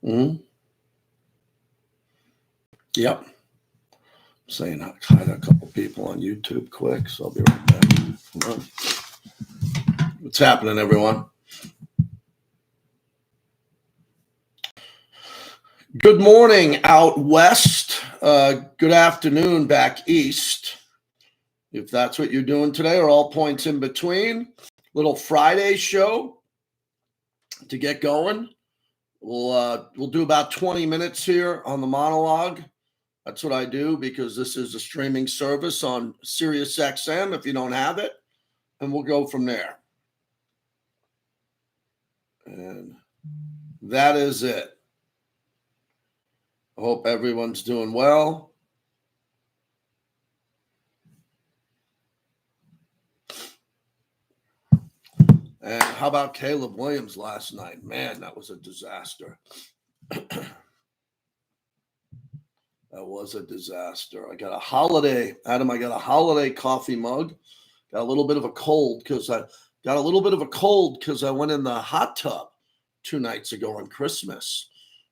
Mm-hmm. Yep. Saying hi to a couple people on YouTube quick, so I'll be right back. Come on. What's happening, everyone? Good morning out west. Good afternoon back east, if that's what you're doing today, or all points in between. Little Friday show to get going. We'll do about 20 minutes here on the monologue. That's what I do because this is a streaming service on Sirius XM if you don't have it, and we'll go from there. And that is it. I hope everyone's doing well. And how about Caleb Williams last night? Man, that was a disaster. That was a disaster. I got a holiday, Adam. I got a holiday coffee mug. Got a little bit of a cold because I went in the hot tub 2 nights ago on Christmas.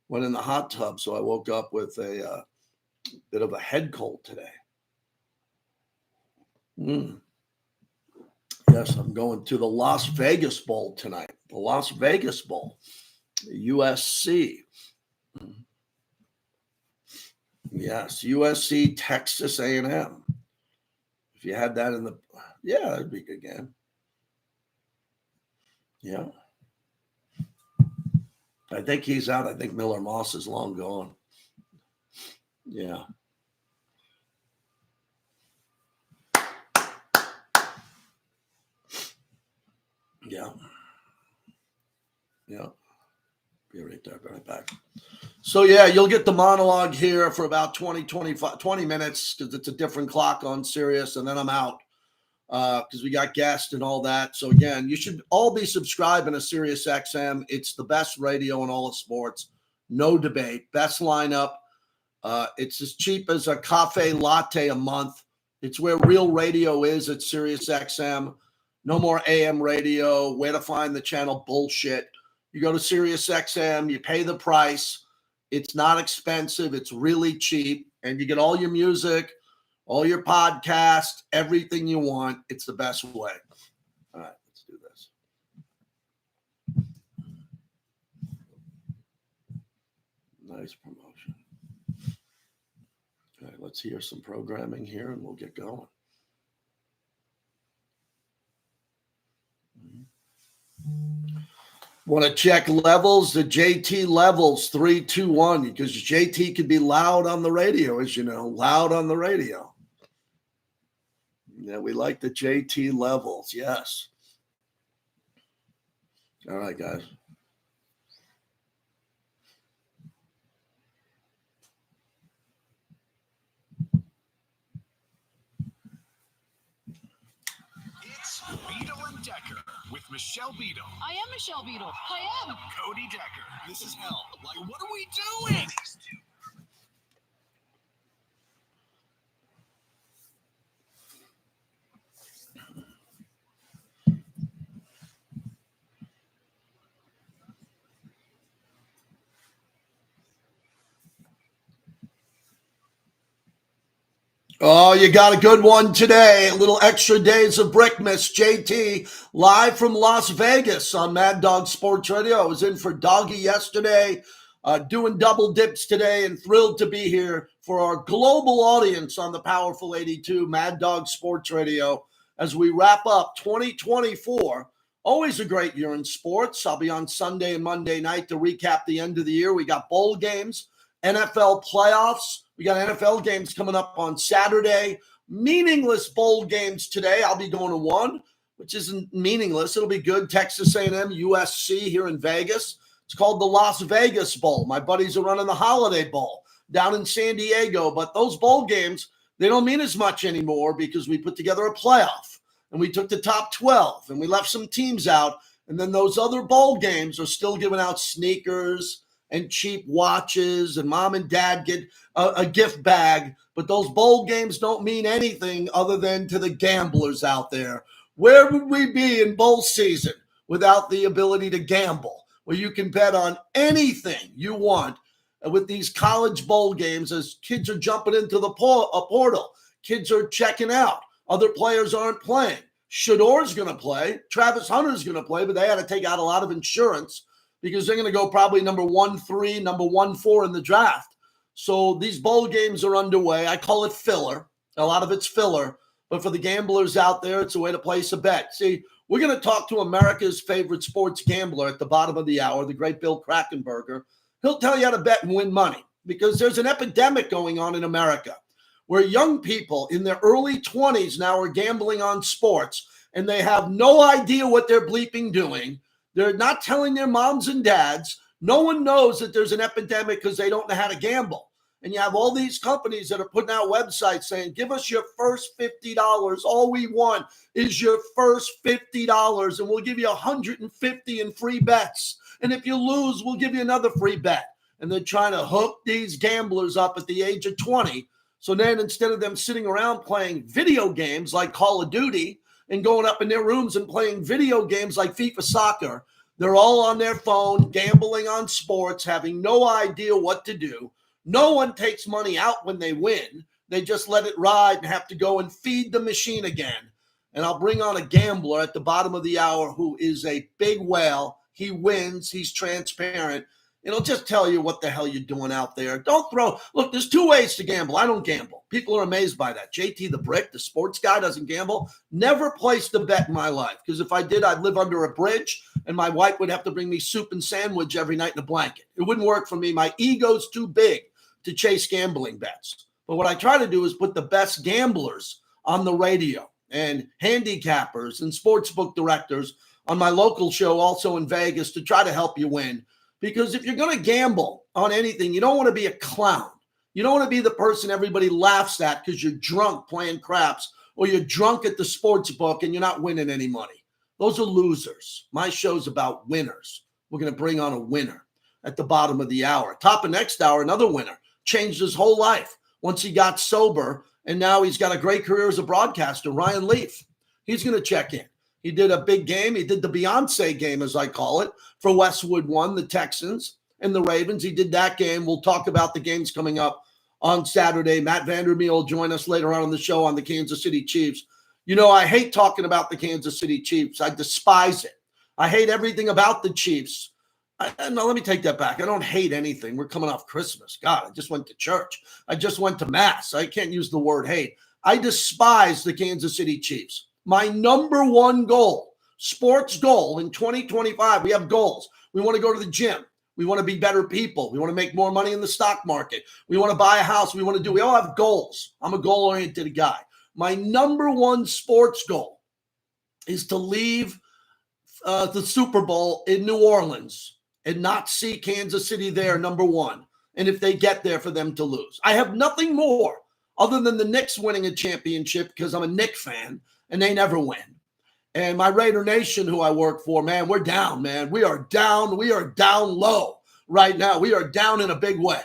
Went in the hot tub, so I woke up with a bit of a head cold today. Yes, I'm going to the Las Vegas Bowl tonight. The Las Vegas Bowl, USC. Yes, USC, Texas A&M. If you had that in the, yeah, that'd be a good game. Yeah. I think he's out. I think Miller Moss is long gone. Yeah. Yeah. Yeah. Be right there. Be right back. So, yeah, you'll get the monologue here for about 20 minutes because it's a different clock on Sirius, and then I'm out because we got guests and all that. So, again, you should all be subscribing to Sirius XM. It's the best radio in all of sports. No debate. Best lineup. It's as cheap as a cafe latte a month. It's where real radio is at Sirius XM. No more AM radio, where to find the channel bullshit. You go to Sirius XM, you pay the price. It's not expensive. It's really cheap. And you get all your music, all your podcasts, everything you want. It's the best way. All right, let's do this. Nice promotion. All right, let's hear some programming here and we'll get going. Want to check levels? The JT levels 321 because JT could be loud on the radio, as you know, loud on the radio. Yeah, we like the JT levels. Yes. All right, guys. It's Beadle and Decker with Michelle Beadle. I am Michelle Beadle. I am. Cody Decker. This is hell. Like, what are we doing? Oh, you got a good one today. A little extra days of Brickmas. JT live from Las Vegas on Mad Dog Sports Radio. I was in for Doggy yesterday, doing double dips today, and thrilled to be here for our global audience on the Powerful 82 Mad Dog Sports Radio as we wrap up 2024. Always a great year in sports. I'll be on Sunday and Monday night to recap the end of the year. We got bowl games, NFL playoffs. We got NFL games coming up on Saturday. Meaningless bowl games today. I'll be going to one, which isn't meaningless. It'll be good. Texas A&M, USC here in Vegas. It's called the Las Vegas Bowl. My buddies are running the Holiday Bowl down in San Diego. But those bowl games, they don't mean as much anymore because we put together a playoff. And we took the top 12. And we left some teams out. And then those other bowl games are still giving out sneakers and cheap watches, and mom and dad get a gift bag. But those bowl games don't mean anything other than to the gamblers out there. Where would we be in bowl season without the ability to gamble? where you can bet on anything you want with these college bowl games as kids are jumping into the portal. Kids are checking out. Other players aren't playing. Shador's going to play. Travis Hunter's going to play, but they had to take out a lot of insurance because they're going to go probably number 1-3, number 1-4 in the draft. So these bowl games are underway. I call it filler. A lot of it's filler. But for the gamblers out there, it's a way to place a bet. See, we're going to talk to America's favorite sports gambler at the bottom of the hour, the great Bill Krakenberger. He'll tell you how to bet and win money because there's an epidemic going on in America where young people in their early 20s now are gambling on sports and they have no idea what they're bleeping doing. They're not telling their moms and dads. No one knows that there's an epidemic because they don't know how to gamble. And you have all these companies that are putting out websites saying, give us your first $50. All we want is your first $50 and we'll give you 150 in free bets. And if you lose, we'll give you another free bet. And they're trying to hook these gamblers up at the age of 20. So then instead of them sitting around playing video games like Call of Duty and going up in their rooms and playing video games like FIFA Soccer, they're all on their phone, gambling on sports, having no idea what to do. No one takes money out when they win. They just let it ride and have to go and feed the machine again. And I'll bring on a gambler at the bottom of the hour who is a big whale. He wins. He's transparent. It'll just tell you what the hell you're doing out there. Look, there's two ways to gamble. I don't gamble. People are amazed by that. JT the Brick, the sports guy, doesn't gamble. Never placed a bet in my life because if I did, I'd live under a bridge and my wife would have to bring me soup and sandwich every night in a blanket. It wouldn't work for me. My ego's too big to chase gambling bets. But what I try to do is put the best gamblers on the radio and handicappers and sportsbook directors on my local show also in Vegas to try to help you win. Because if you're going to gamble on anything, you don't want to be a clown. You don't want to be the person everybody laughs at because you're drunk playing craps or you're drunk at the sports book and you're not winning any money. Those are losers. My show's about winners. We're going to bring on a winner at the bottom of the hour. Top of next hour, another winner. Changed his whole life once he got sober, and now he's got a great career as a broadcaster, Ryan Leaf. He's going to check in. He did a big game. He did the Beyonce game, as I call it, for Westwood One, the Texans and the Ravens. He did that game. We'll talk about the games coming up on Saturday. Matt Vandermeer will join us later on the show on the Kansas City Chiefs. You know, I hate talking about the Kansas City Chiefs. I despise it. I hate everything about the Chiefs. No, let me take that back. I don't hate anything. We're coming off Christmas. God, I just went to church. I just went to mass. I can't use the word hate. I despise the Kansas City Chiefs. My number one goal, sports goal in 2025, we have goals. We want to go to the gym. We want to be better people. We want to make more money in the stock market. We want to buy a house. We all have goals. I'm a goal-oriented guy. My number one sports goal is to leave the Super Bowl in New Orleans and not see Kansas City there, number one. And if they get there, for them to lose. I have nothing more other than the Knicks winning a championship because I'm a Knicks fan and they never win. And my Raider Nation, who I work for, man, we're down, man. We are down. We are down low right now. We are down in a big way.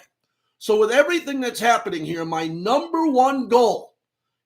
So with everything that's happening here, my number one goal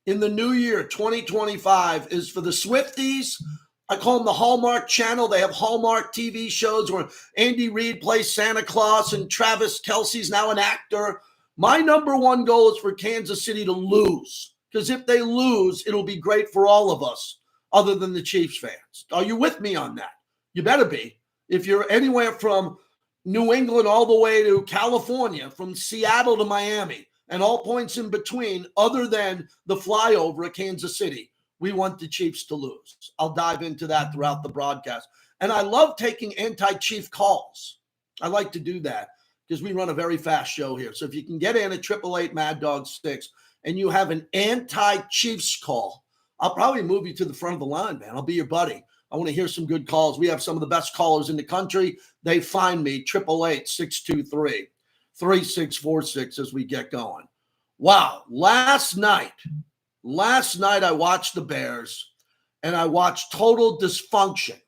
in the new year, 2025, is for the Swifties. I call them the Hallmark Channel. They have Hallmark TV shows where Andy Reid plays Santa Claus and Travis Kelce's now an actor. My number one goal is for Kansas City to lose, because if they lose, it'll be great for all of us other than the Chiefs fans. Are you with me on that? You better be. If you're anywhere from New England all the way to California, from Seattle to Miami, and all points in between other than the flyover at Kansas City, we want the Chiefs to lose. I'll dive into that throughout the broadcast. And I love taking anti-Chief calls. I like to do that because we run a very fast show here. So if you can get in at 888 Mad Dog 6 and you have an anti-Chiefs call, I'll probably move you to the front of the line, man. I'll be your buddy. I want to hear some good calls. We have some of the best callers in the country. They find me, 888-623-3646 as we get going. Wow. Last night I watched the Bears, and I watched total dysfunction.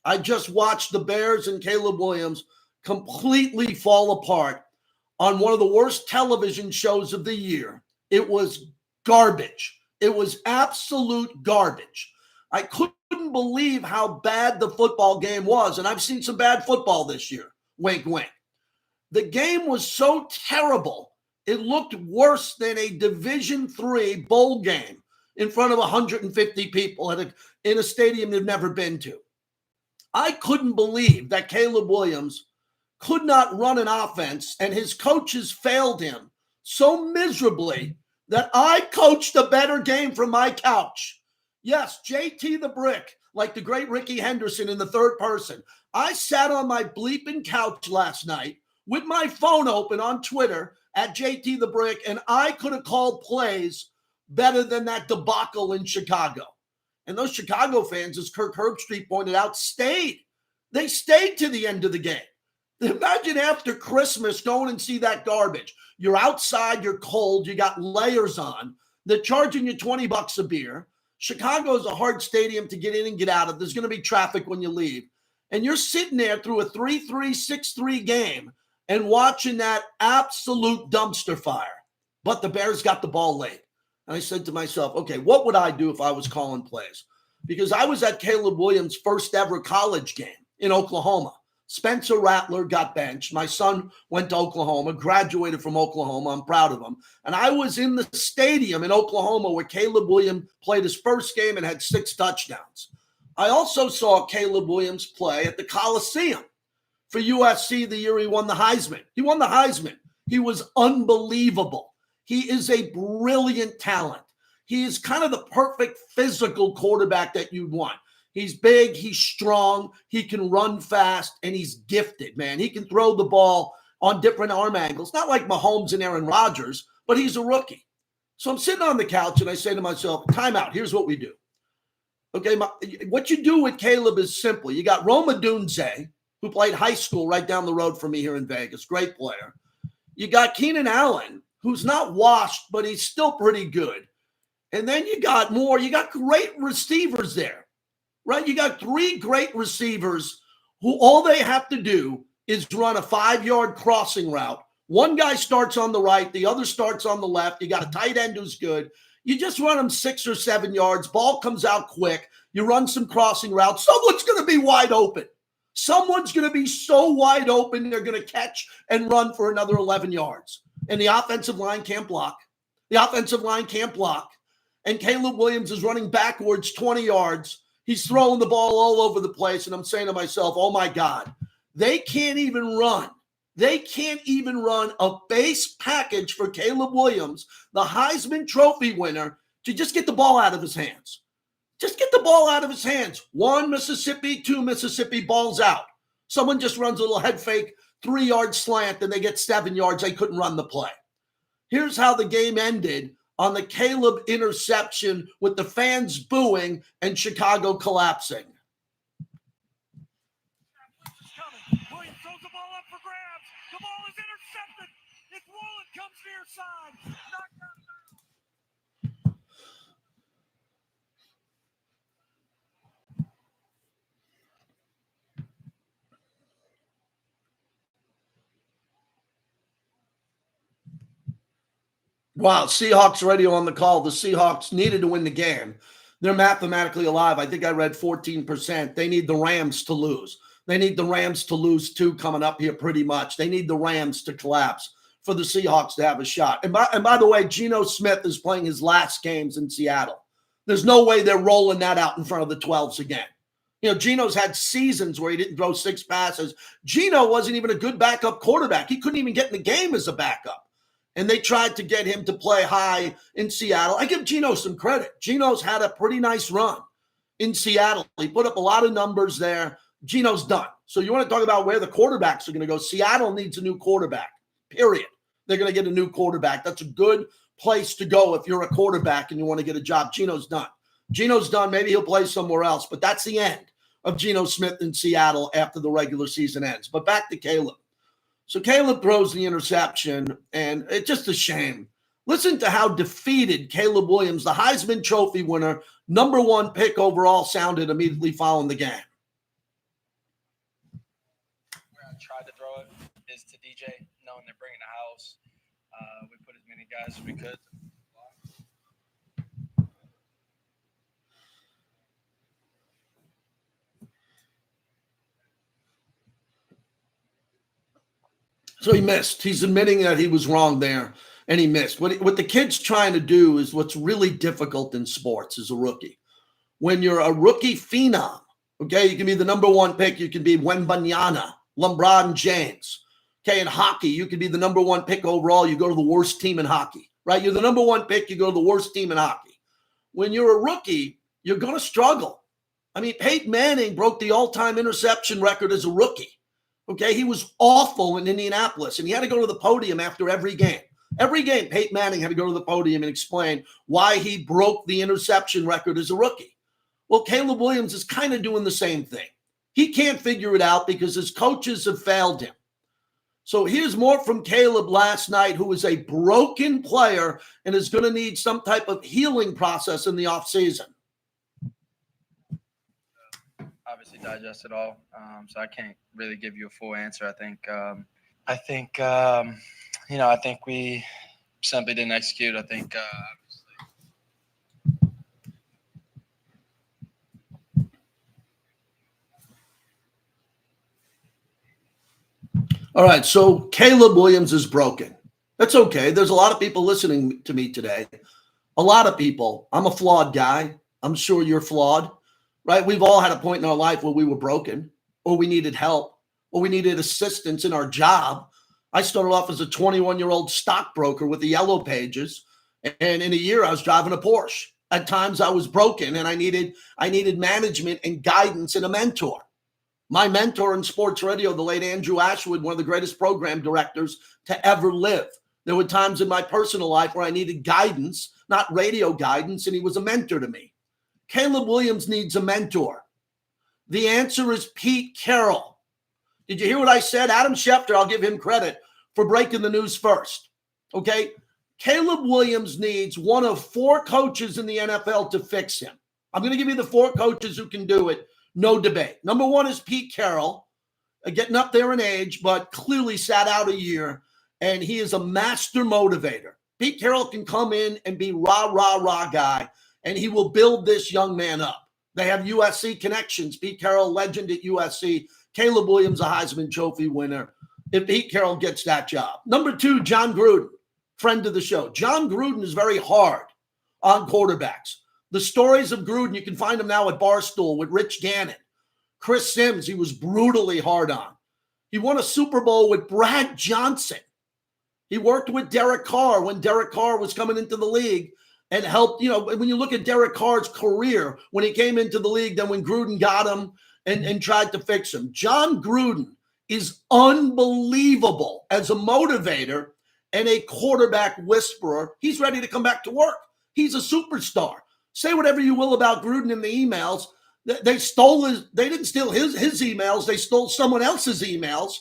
I just watched the Bears and Caleb Williams completely fall apart on one of the worst television shows of the year. It was garbage. It was absolute garbage. I couldn't believe how bad the football game was. And I've seen some bad football this year. Wink, wink. The game was so terrible, it looked worse than a Division III bowl game in front of 150 people in a stadium they've never been to. I couldn't believe that Caleb Williams could not run an offense and his coaches failed him so miserably that I coached a better game from my couch. Yes, JT the Brick, like the great Ricky Henderson in the third person. I sat on my bleeping couch last night with my phone open on Twitter at JT the Brick, and I could have called plays better than that debacle in Chicago. And those Chicago fans, as Kirk Herbstreit pointed out, stayed. They stayed to the end of the game. Imagine after Christmas going and see that garbage. You're outside, you're cold, you got layers on. They're charging you $20 a beer. Chicago is a hard stadium to get in and get out of. There's going to be traffic when you leave. And you're sitting there through a 3-3, 6-3 game and watching that absolute dumpster fire. But the Bears got the ball late. And I said to myself, okay, what would I do if I was calling plays? Because I was at Caleb Williams' first ever college game in Oklahoma. Spencer Rattler got benched. My son went to Oklahoma, graduated from Oklahoma. I'm proud of him. And I was in the stadium in Oklahoma where Caleb Williams played his first game and had 6 touchdowns. I also saw Caleb Williams play at the Coliseum for USC the year he won the Heisman. He won the Heisman. He was unbelievable. He is a brilliant talent. He is kind of the perfect physical quarterback that you'd want. He's big, he's strong, he can run fast, and he's gifted, man. He can throw the ball on different arm angles, not like Mahomes and Aaron Rodgers, but he's a rookie. So I'm sitting on the couch, and I say to myself, time out, here's what we do. Okay, what you do with Caleb is simple. You got Roma Dunze, who played high school right down the road from me here in Vegas, great player. You got Keenan Allen, who's not washed, but he's still pretty good. And then you got great receivers there. Right? You got 3 great receivers who all they have to do is run a 5-yard crossing route. One guy starts on the right, the other starts on the left. You got a tight end who's good. You just run them 6 or 7 yards. Ball comes out quick. You run some crossing routes. Someone's going to be wide open. Someone's going to be so wide open, they're going to catch and run for another 11 yards. And the offensive line can't block. And Caleb Williams is running backwards 20 yards. He's throwing the ball all over the place, and I'm saying to myself, oh, my God, they can't even run. They can't even run a base package for Caleb Williams, the Heisman Trophy winner, to just get the ball out of his hands. Just get the ball out of his hands. 1 Mississippi, 2 Mississippi, balls out. Someone just runs a little head fake, 3-yard slant, and they get 7 yards. They couldn't run the play. Here's how the game ended on the Caleb interception with the fans booing and Chicago collapsing. Williams throws the ball up for grabs. The ball is intercepted. It's Woolen comes near side. Knocked out. Wow, Seahawks radio on the call. The Seahawks needed to win the game. They're mathematically alive. I think I read 14%. They need the Rams to lose. They need the Rams to lose too coming up here pretty much. They need the Rams to collapse for the Seahawks to have a shot. And by the way, Geno Smith is playing his last games in Seattle. There's no way they're rolling that out in front of the 12s again. You know, Geno's had seasons where he didn't throw 6 passes. Geno wasn't even a good backup quarterback. He couldn't even get in the game as a backup. And they tried to get him to play high in Seattle. I give Geno some credit. Geno's had a pretty nice run in Seattle. He put up a lot of numbers there. Geno's done. So you want to talk about where the quarterbacks are going to go. Seattle needs a new quarterback, period. They're going to get a new quarterback. That's a good place to go if you're a quarterback and you want to get a job. Geno's done. Geno's done. Maybe he'll play somewhere else, but that's the end of Geno Smith in Seattle after the regular season ends. But back to Caleb. So Caleb throws the interception, and it's just a shame. Listen to how defeated Caleb Williams, the Heisman Trophy winner, number 1 pick overall, sounded immediately following the game. Where I tried to throw it is to DJ, knowing they're bringing the house. We put as many guys as we could. So he missed. He's admitting that he was wrong there, and he missed. What the kid's trying to do is what's really difficult in sports as a rookie. When you're a rookie phenom, okay, you can be the number one pick. You can be Wembanyama, LeBron James. Okay, in hockey, you can be the number one pick overall. You go to the worst team in hockey, right? You're the number one pick. You go to the worst team in hockey. When you're a rookie, you're going to struggle. I mean, Peyton Manning broke the all-time interception record as a rookie. Okay, he was awful in Indianapolis, and he had to go to the podium after every game. Every game, Peyton Manning had to go to the podium and explain why he broke the interception record as a rookie. Well, Caleb Williams is kind of doing the same thing. He can't figure it out because his coaches have failed him. So here's more from Caleb last night, who is a broken player and is going to need some type of healing process in the offseason. Obviously digest it all, so I can't really give you a full answer. I think we simply didn't execute. I think All right, so Caleb Williams is broken. That's okay. There's a lot of people listening to me today. A lot of people. I'm a flawed guy. I'm sure you're flawed, right? We've all had a point in our life where we were broken, or we needed help, or we needed assistance in our job. I started off as a 21-year-old stockbroker with the Yellow Pages, and in a year I was driving a Porsche. At times I was broken, and I needed management and guidance and a mentor. My mentor in sports radio, the late Andrew Ashwood, one of the greatest program directors to ever live. There were times in my personal life where I needed guidance, not radio guidance, and he was a mentor to me. Caleb Williams needs a mentor. The answer is Pete Carroll. Did you hear what I said? Adam Schefter, I'll give him credit for breaking the news first. Okay? Caleb Williams needs one of 4 coaches in the NFL to fix him. I'm going to give you the 4 coaches who can do it. No debate. Number 1 is Pete Carroll, getting up there in age, but clearly sat out a year, and he is a master motivator. Pete Carroll can come in and be rah, rah, rah guy, and he will build this young man up. They have USC connections. Pete Carroll, legend at USC. Caleb Williams, a Heisman Trophy winner. If Pete Carroll gets that job. Number 2, John Gruden, friend of the show. John Gruden is very hard on quarterbacks. The stories of Gruden, you can find them now at Barstool with Rich Gannon. Chris Sims, he was brutally hard on. He won a Super Bowl with Brad Johnson. He worked with Derek Carr when Derek Carr was coming into the league and helped, when you look at Derek Carr's career, when he came into the league, then when Gruden got him and tried to fix him. John Gruden is unbelievable as a motivator and a quarterback whisperer. He's ready to come back to work. He's a superstar. Say whatever you will about Gruden in the emails. They didn't steal his emails. They stole someone else's emails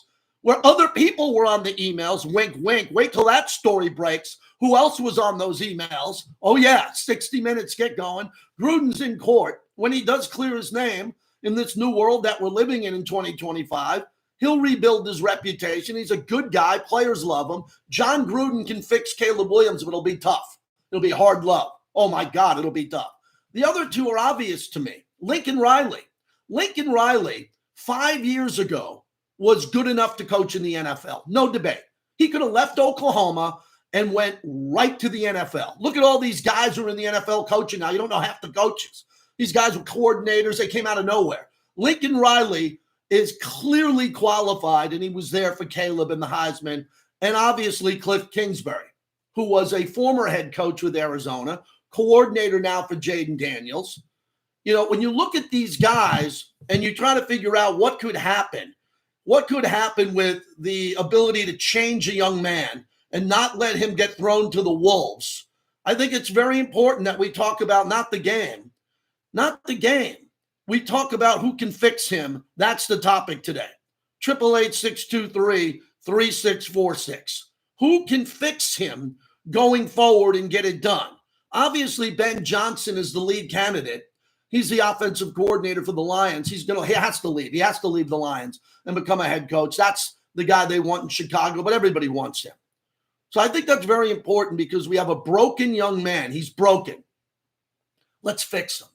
where other people were on the emails. Wink, wink. Wait till that story breaks. Who else was on those emails? Oh, yeah, 60 Minutes, get going. Gruden's in court. When he does clear his name in this new world that we're living in 2025, he'll rebuild his reputation. He's a good guy. Players love him. John Gruden can fix Caleb Williams, but it'll be tough. It'll be hard love. Oh, my God, it'll be tough. The other 2 are obvious to me. Lincoln Riley. Lincoln Riley, 5 years ago, was good enough to coach in the NFL. No debate. He could have left Oklahoma and went right to the NFL. Look at all these guys who are in the NFL coaching now. You don't know half the coaches. These guys were coordinators. They came out of nowhere. Lincoln Riley is clearly qualified, and he was there for Caleb and the Heisman, and obviously Cliff Kingsbury, who was a former head coach with Arizona, coordinator now for Jaden Daniels. When you look at these guys and you try to figure out what could happen with the ability to change a young man and not let him get thrown to the wolves, I think it's very important that we talk about not the game. We talk about who can fix him. That's the topic today. 888-623-3646. Who can fix him going forward and get it done? Obviously, Ben Johnson is the lead candidate. He's the offensive coordinator for the Lions. He has to leave. He has to leave the Lions and become a head coach. That's the guy they want in Chicago, but everybody wants him. So I think that's very important because we have a broken young man. He's broken. Let's fix him.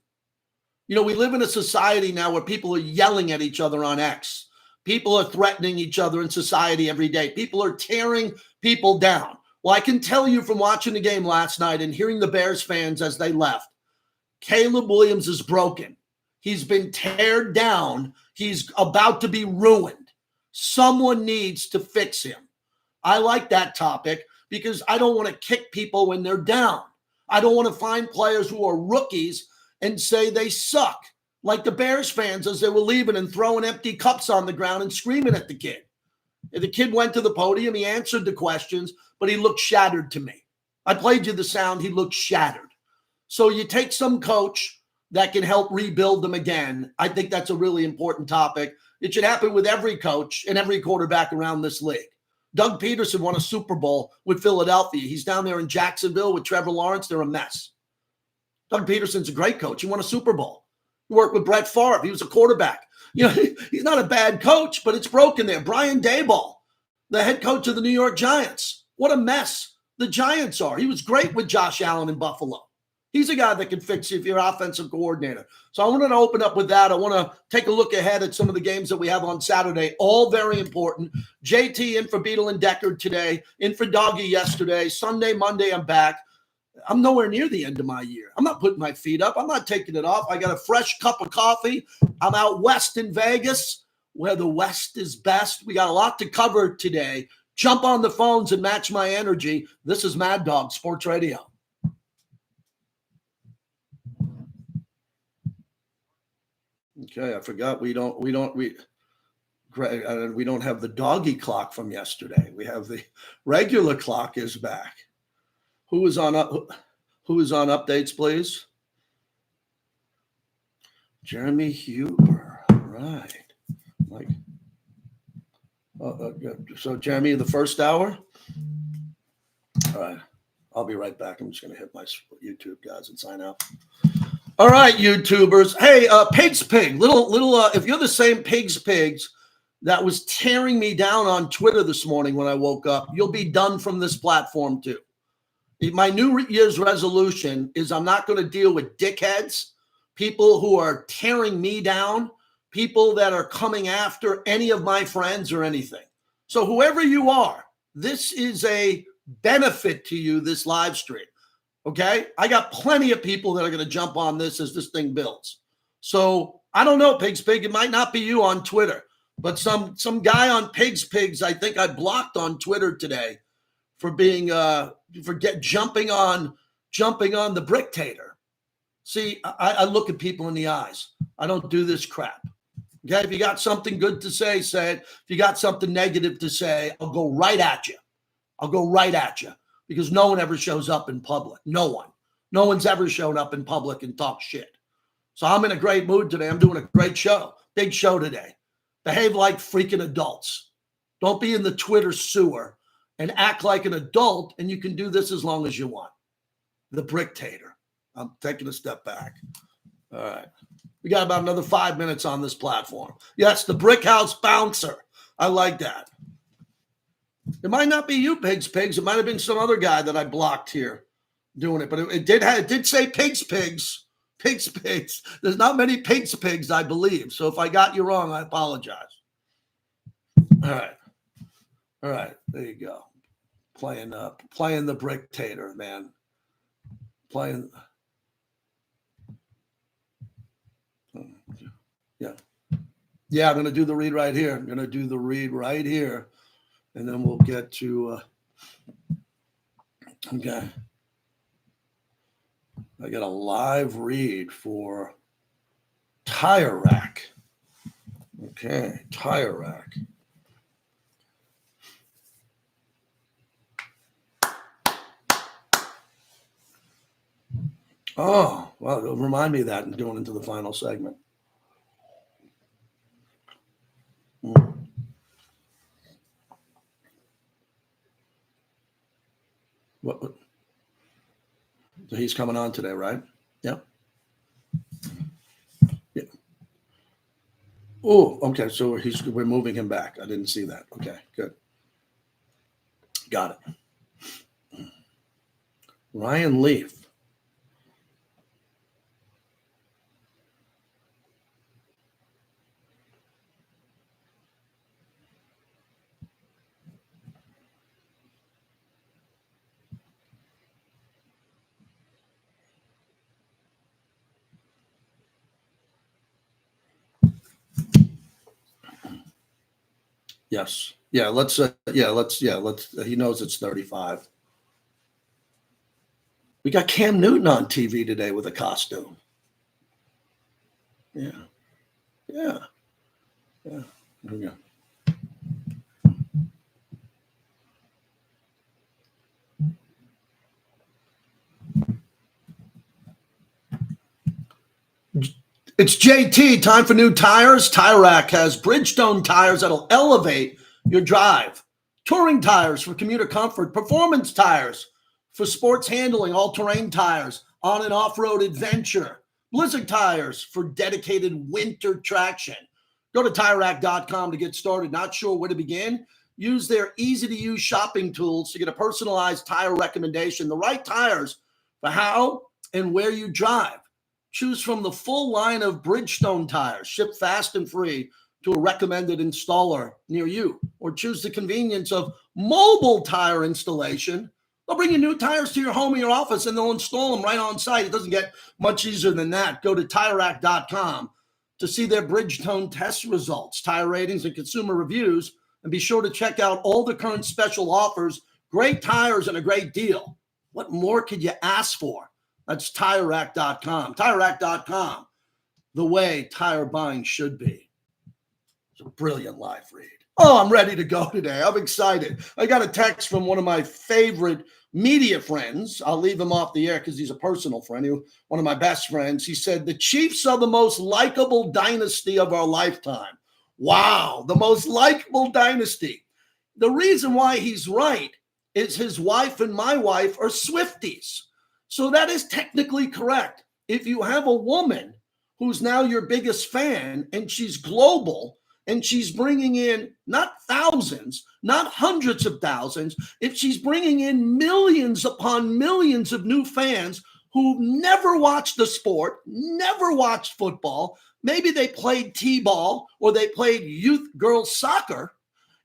We live in a society now where people are yelling at each other on X. People are threatening each other in society every day. People are tearing people down. Well, I can tell you from watching the game last night and hearing the Bears fans as they left, Caleb Williams is broken. He's been teared down. He's about to be ruined. Someone needs to fix him. I like that topic because I don't want to kick people when they're down. I don't want to find players who are rookies and say they suck, like the Bears fans as they were leaving and throwing empty cups on the ground and screaming at the kid. The kid went to the podium. He answered the questions, but he looked shattered to me. I played you the sound. He looked shattered. So you take some coach that can help rebuild them again. I think that's a really important topic. It should happen with every coach and every quarterback around this league. Doug Peterson won a Super Bowl with Philadelphia. He's down there in Jacksonville with Trevor Lawrence. They're a mess. Doug Peterson's a great coach. He won a Super Bowl. He worked with Brett Favre. He was a quarterback. He's not a bad coach, but it's broken there. Brian Daboll, the head coach of the New York Giants. What a mess the Giants are. He was great with Josh Allen in Buffalo. He's a guy that can fix you if you're offensive coordinator. So I wanted to open up with that. I want to take a look ahead at some of the games that we have on Saturday, all very important. JT in for Beadle and Deckard today, in for Doggy yesterday. Sunday, Monday, I'm back. I'm nowhere near the end of my year. I'm not putting my feet up. I'm not taking it off. I got a fresh cup of coffee. I'm out west in Vegas, where the West is best. We got a lot to cover today. Jump on the phones and match my energy. This is Mad Dog Sports Radio. Okay, I forgot we don't have the doggy clock from yesterday. We have the regular clock is back. Who is on updates, please? Jeremy Huber. Right. Like, so Jeremy, the first hour. All right. I'll be right back. I'm just going to hit my YouTube guys and sign out. All right, YouTubers. Hey, Pigs Pig, little. If you're the same Pigs that was tearing me down on Twitter this morning when I woke up, you'll be done from this platform too. My New Year's resolution is I'm not going to deal with dickheads, people who are tearing me down, people that are coming after any of my friends or anything. So whoever you are, this is a benefit to you, this live stream. Okay, I got plenty of people that are going to jump on this as this thing builds. So I don't know, Pigs Pig. It might not be you on Twitter, but some guy on Pigs, I think I blocked on Twitter today for being jumping on the Bricktator. See, I look at people in the eyes. I don't do this crap. Okay, if you got something good to say, say it. If you got something negative to say, I'll go right at you. Because no one ever shows up in public. No one's ever shown up in public and talked shit. So I'm in a great mood today. I'm doing a great show. Big show today. Behave like freaking adults. Don't be in the Twitter sewer and act like an adult, and you can do this as long as you want. The Bricktator. I'm taking a step back. All right. We got about another 5 minutes on this platform. Yes, the Brick House Bouncer. I like that. It might not be you, Pigs. It might have been some other guy that I blocked here doing it. But it did say Pigs. There's not many Pigs, I believe. So if I got you wrong, I apologize. All right. There you go. Playing the Bricktator, man. Yeah, I'm going to do the read right here. And then we'll get to, okay. I got a live read for Tire Rack. Okay, Tire Rack. Oh, well, it'll remind me of that and going into the final segment. What? So he's coming on today, right? Yeah. Oh, okay. So we're moving him back. I didn't see that. Okay, good. Got it. Ryan Leaf. Yes. Yeah. Let's. He knows it's 35. We got Cam Newton on TV today with a costume. Yeah. Yeah. Yeah. There we go. It's JT. Time for new tires. Tire Rack has Bridgestone tires that'll elevate your drive. Touring tires for commuter comfort. Performance tires for sports handling. All-terrain tires on and off-road adventure. Blizzard tires for dedicated winter traction. Go to TireRack.com to get started. Not sure where to begin? Use their easy-to-use shopping tools to get a personalized tire recommendation. The right tires for how and where you drive. Choose from the full line of Bridgestone tires, shipped fast and free to a recommended installer near you. Or choose the convenience of mobile tire installation. They'll bring you new tires to your home or your office, and they'll install them right on site. It doesn't get much easier than that. Go to TireRack.com to see their Bridgestone test results, tire ratings, and consumer reviews. And be sure to check out all the current special offers. Great tires and a great deal. What more could you ask for? That's TireRack.com. TireRack.com, the way tire buying should be. It's a brilliant live read. Oh, I'm ready to go today. I'm excited. I got a text from one of my favorite media friends. I'll leave him off the air because he's a personal friend. One of my best friends. He said, the Chiefs are the most likable dynasty of our lifetime. Wow, the most likable dynasty. The reason why he's right is his wife and my wife are Swifties. So that is technically correct. If you have a woman who's now your biggest fan and she's global and she's bringing in not thousands, not hundreds of thousands, if she's bringing in millions upon millions of new fans who never watched the sport, never watched football, maybe they played t-ball or they played youth girls soccer,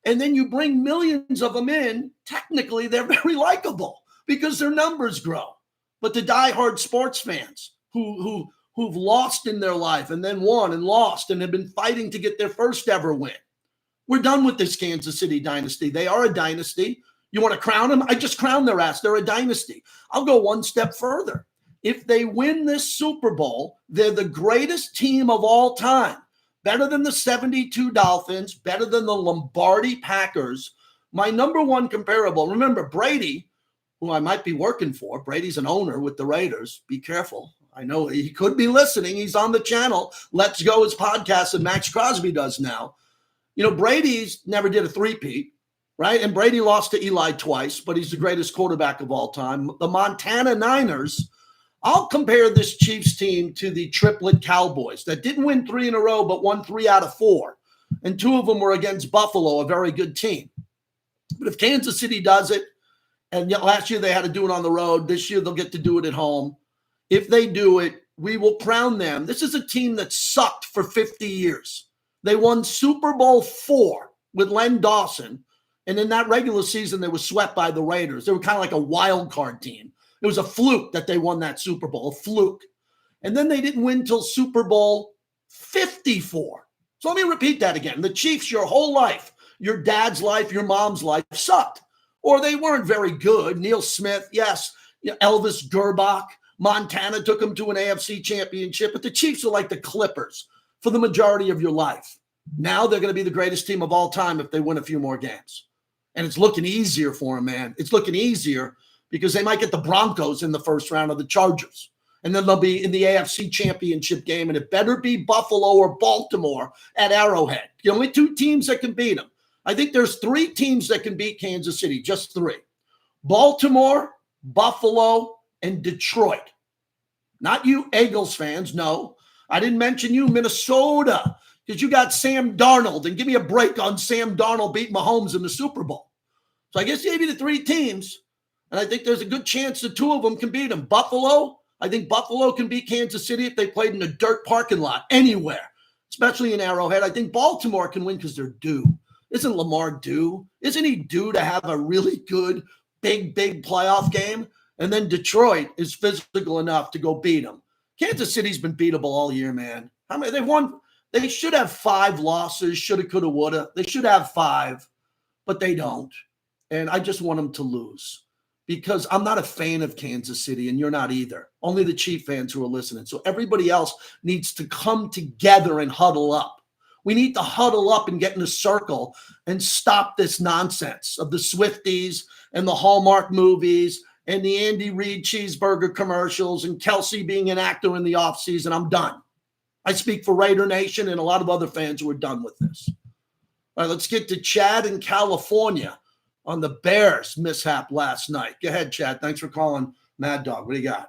and then you bring millions of them in, technically they're very likable because their numbers grow. But the diehard sports fans who've lost in their life and then won and lost and have been fighting to get their first ever win. We're done with this Kansas City dynasty. They are a dynasty. You want to crown them? I just crowned their ass. They're a dynasty. I'll go one step further. If they win this Super Bowl, they're the greatest team of all time. Better than the 72 Dolphins, better than the Lombardi Packers. My number one comparable, remember Brady, who I might be working for. Brady's an owner with the Raiders. Be careful. I know he could be listening. He's on the channel. Let's Go, his podcast that Max Crosby does now. You know, Brady's never did a three-peat, right? And Brady lost to Eli twice, but he's the greatest quarterback of all time. The Montana Niners, I'll compare this Chiefs team to the triplet Cowboys that didn't win 3 in a row, but won 3 out of 4. And 2 of them were against Buffalo, a very good team. But if Kansas City does it, and last year they had to do it on the road. This year they'll get to do it at home. If they do it, we will crown them. This is a team that sucked for 50 years. They won Super Bowl 4 with Len Dawson. And in that regular season, they were swept by the Raiders. They were kind of like a wild card team. It was a fluke that they won that Super Bowl, a fluke. And then they didn't win till Super Bowl 54. So let me repeat that again. The Chiefs, your whole life, your dad's life, your mom's life sucked. Or they weren't very good. Neil Smith, yes. Elvis Gerbach. Montana took them to an AFC championship. But the Chiefs are like the Clippers for the majority of your life. Now they're going to be the greatest team of all time if they win a few more games. And it's looking easier for them, man. It's looking easier because they might get the Broncos in the first round of the Chargers. And then they'll be in the AFC championship game. And it better be Buffalo or Baltimore at Arrowhead. The only 2 teams that can beat them. I think there's 3 teams that can beat Kansas City, just 3. Baltimore, Buffalo, and Detroit. Not you Eagles fans, no. I didn't mention you, Minnesota, because you got Sam Darnold. And give me a break on Sam Darnold beating Mahomes in the Super Bowl. So I guess maybe the 3 teams, and I think there's a good chance the 2 of them can beat them. Buffalo, I think Buffalo can beat Kansas City if they played in a dirt parking lot anywhere, especially in Arrowhead. I think Baltimore can win because they're due. Isn't Lamar due? Isn't he due to have a really good, big playoff game? And then Detroit is physical enough to go beat them. Kansas City's been beatable all year, man. How many? They should have 5 losses, shoulda, coulda, woulda. They should have 5, but they don't. And I just want them to lose because I'm not a fan of Kansas City, and you're not either. Only the Chief fans who are listening. So everybody else needs to come together and huddle up. We need to huddle up and get in a circle and stop this nonsense of the Swifties and the Hallmark movies and the Andy Reid cheeseburger commercials and Kelsey being an actor in the offseason. I'm done. I speak for Raider Nation and a lot of other fans who are done with this. All right, let's get to Chad in California on the Bears mishap last night. Go ahead, Chad. Thanks for calling Mad Dog. What do you got?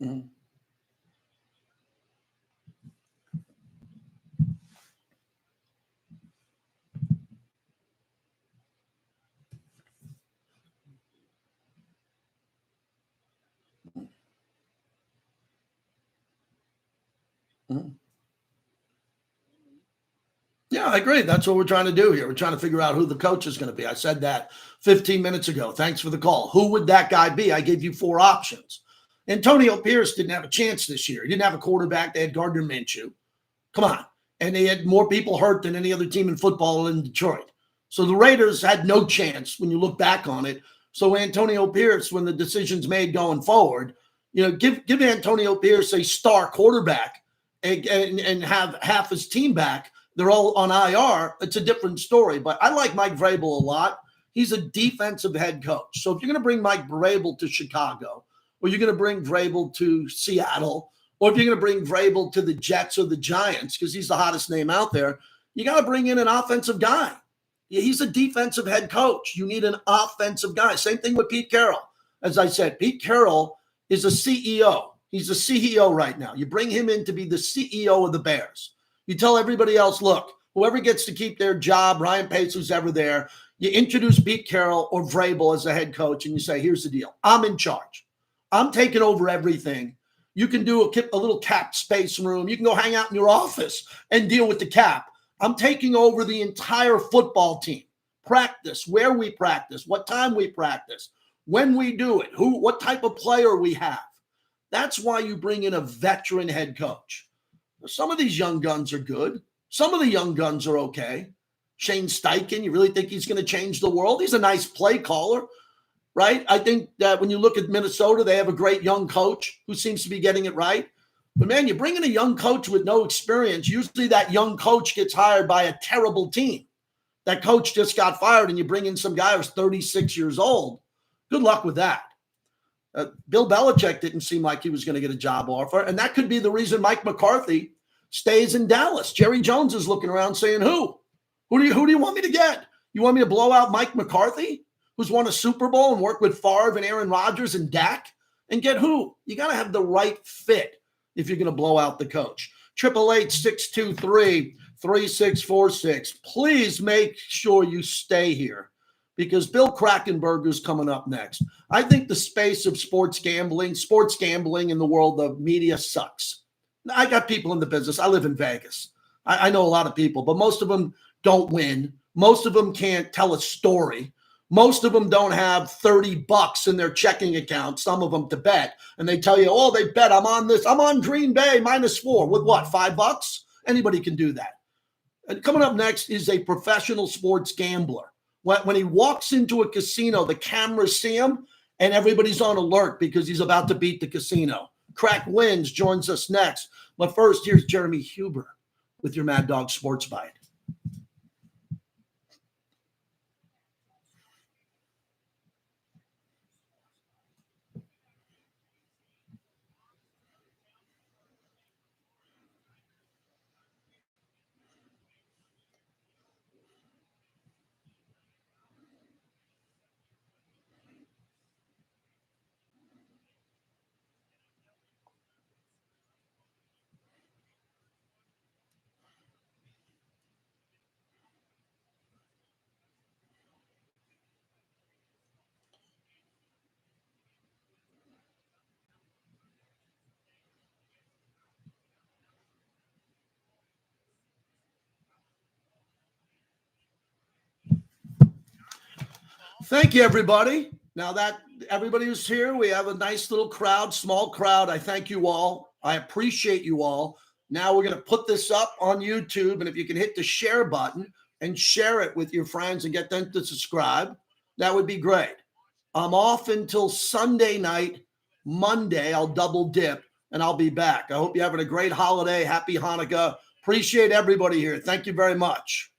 Mm-hmm. Mm-hmm. Yeah, I agree. That's what we're trying to do here. We're trying to figure out who the coach is going to be. I said that 15 minutes ago. Thanks for the call. Who would that guy be? I gave you 4 options. Antonio Pierce didn't have a chance this year. He didn't have a quarterback. They had Gardner Minshew. Come on. And they had more people hurt than any other team in football in Detroit. So the Raiders had no chance when you look back on it. So Antonio Pierce, when the decision's made going forward, give Antonio Pierce a star quarterback and have half his team back. They're all on IR. It's a different story. But I like Mike Vrabel a lot. He's a defensive head coach. So if you're going to bring Mike Vrabel to Chicago, or you're going to bring Vrabel to Seattle, or if you're going to bring Vrabel to the Jets or the Giants, because he's the hottest name out there, you got to bring in an offensive guy. He's a defensive head coach. You need an offensive guy. Same thing with Pete Carroll. As I said, Pete Carroll is a CEO. He's a CEO right now. You bring him in to be the CEO of the Bears. You tell everybody else, look, whoever gets to keep their job, Ryan Pace, who's ever there, you introduce Pete Carroll or Vrabel as a head coach, and you say, here's the deal. I'm in charge. I'm taking over everything. You can do a little cap space room. You can go hang out in your office and deal with the cap. I'm taking over the entire football team. Practice, where we practice, what time we practice, when we do it, what type of player we have. That's why you bring in a veteran head coach. Some of these young guns are good. Some of the young guns are okay. Shane Steichen, you really think he's going to change the world? He's a nice play caller, right? I think that when you look at Minnesota, they have a great young coach who seems to be getting it right. But, man, you bring in a young coach with no experience. Usually that young coach gets hired by a terrible team. That coach just got fired, and you bring in some guy who's 36 years old. Good luck with that. Bill Belichick didn't seem like he was going to get a job offer, and that could be the reason Mike McCarthy stays in Dallas. Jerry Jones is looking around saying, who do you want me to get? You want me to blow out Mike McCarthy, who's won a Super Bowl and worked with Favre and Aaron Rodgers and Dak? And get who? You got to have the right fit if you're going to blow out the coach. 888-623-3646. Please make sure you stay here, because Bill Krakenberger's coming up next. I think the space of sports gambling in the world of media sucks. I got people in the business. I live in Vegas. I know a lot of people, but most of them don't win. Most of them can't tell a story. Most of them don't have $30 in their checking account, some of them to bet. And they tell you, oh, they bet I'm on this. I'm on Green Bay -4 with what, $5? Anybody can do that. And coming up next is a professional sports gambler. When he walks into a casino, the cameras see him, and everybody's on alert because he's about to beat the casino. Crack Wins joins us next. But first, here's Jeremy Huber with your Mad Dog Sports Bite. Thank you, everybody. Now that everybody who's here, we have a nice little crowd, small crowd. I thank you all. I appreciate you all. Now we're going to put this up on YouTube, and if you can hit the share button and share it with your friends and get them to subscribe, that would be great. I'm off until Sunday night. Monday, I'll double dip, and I'll be back. I hope you're having a great holiday. Happy Hanukkah. Appreciate everybody here. Thank you very much.